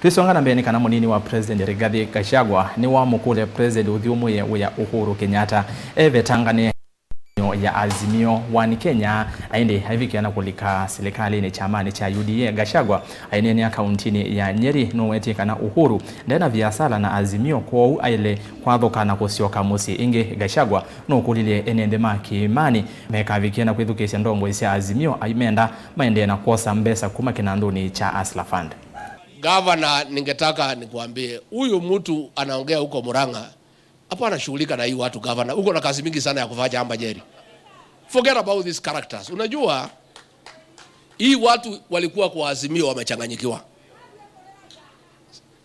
Twisongana mbele kana Munini wa President Rigathi Gachagua niwamukulya President uthyumuie wa Uhuru Kenyatta evetange ya Azimio wani Kenya ainde havikiana kulika silikalini chamani cha UDA. Gachagua aineni akauntini ya Nyeri nuweti kana Uhuru ndena viasala na Azimio kwa aile kwathokana kusyoka Musyi ingi. Gachagua nukulile enende makimani meka vikiana kwithukisya ndongo isia Azimio aimenda maende na kosa mbesa kuma kinanduni cha Asla Fund. Governor, ningetaka nikuambie huyu mtu anaongea huko Murang'a hapa anashughulika na hii watu. Governor, uko na kazi mingi sana ya kufanya hapa Nyeri. Forget about these characters. Unajua hii watu walikuwa kwa Azimio wamechanganyikiwa.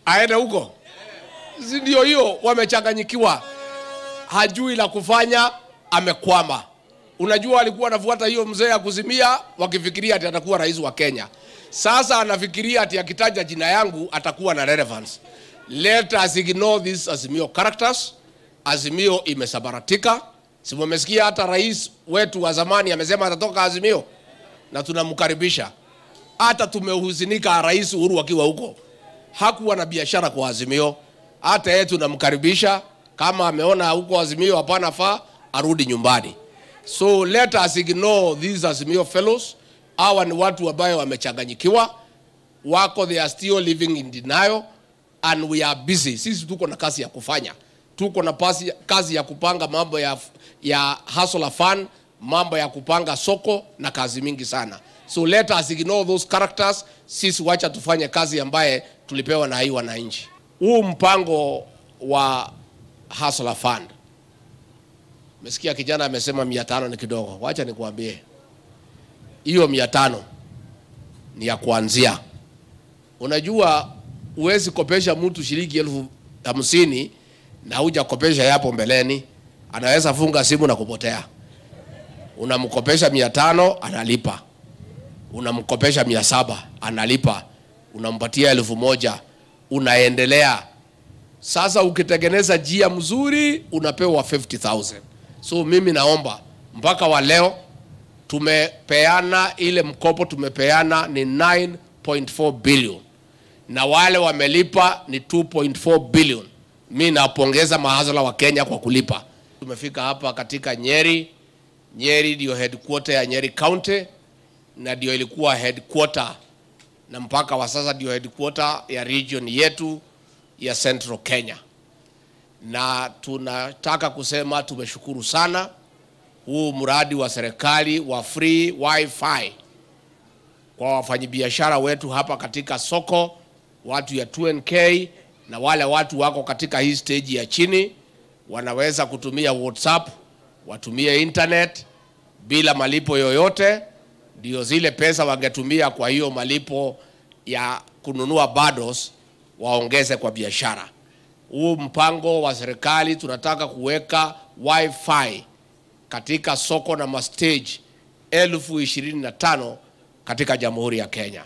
Aende huko. Ndio hiyo wamechanganyikiwa. Hajui la kufanya, amekwama. Unajua alikuwa anafuata hiyo mzee ya kuzimia wakifikiria ati atakuwa rais wa Kenya. Sasa anafikiria ati akitaja jina yangu atakuwa na relevance. Let us ignore these Azimio characters. Azimio imesabaratika. Si mmesikia hata rais wetu wa zamani amesema atatoka Azimio na tunamkaribisha. Hata tumehuzunika rais Uhuru akiwa huko. Hakuwa na biashara kwa Azimio. Hata yeye tunamkaribisha, kama ameona huko Azimio hapana faa arudi nyumbani. So let us ignore these Azimio fellows. Hawa ni watu ambao wamechanganyikiwa, wako, they are still living in denial, and we are busy. Sisi tuko na kazi ya kufanya. Tuko na kazi ya kupanga mambo ya hustler fund, mambo ya kupanga soko na kazi mingi sana. So let us ignore those characters. Sisi wacha tufanye kazi ambaye tulipewa na hii wananchi. Huu mpango wa hustler fund, mesikia kijana amesema 500 ni kidogo. Wacha nikuambie, hiyo 500 ni ya kuanzia. Unajua uwezi kopesha mtu shilingi 50,000 na huja kopesha yapo mbeleni, anaweza funga simu na kupotea. Unamkopesha 500 analipa, unamkopesha 700 analipa, unampatia 1,000 unaendelea. Sasa ukitengeneza njia mzuri unapewa 50,000. So mimi naomba mpaka wa leo tumepeana ile mkopo, tumepeana ni 9.4 billion na wale wamelipa ni 2.4 billion. Mimi napongeza mahasala wa Kenya kwa kulipa. Tumefika hapa katika Nyeri. Nyeri ndio headquarter ya Nyeri County na ndio ilikuwa headquarter na mpaka wa sasa ndio headquarter ya region yetu ya Central Kenya. Na tunataka kusema tumeshukuru sana huu mradi wa serikali wa free wifi kwa wafanyabiashara wetu hapa katika soko, watu ya 2NK na wale watu wako katika hii stage ya chini wanaweza kutumia WhatsApp, watumie internet bila malipo yoyote. Ndio zile pesa wangetumia kwa hiyo malipo ya kununua bundles waongeze kwa biashara. Huu mpango wa serikali tunataka kuweka wifi katika soko na mastage 25,000 katika Jamhuri ya Kenya.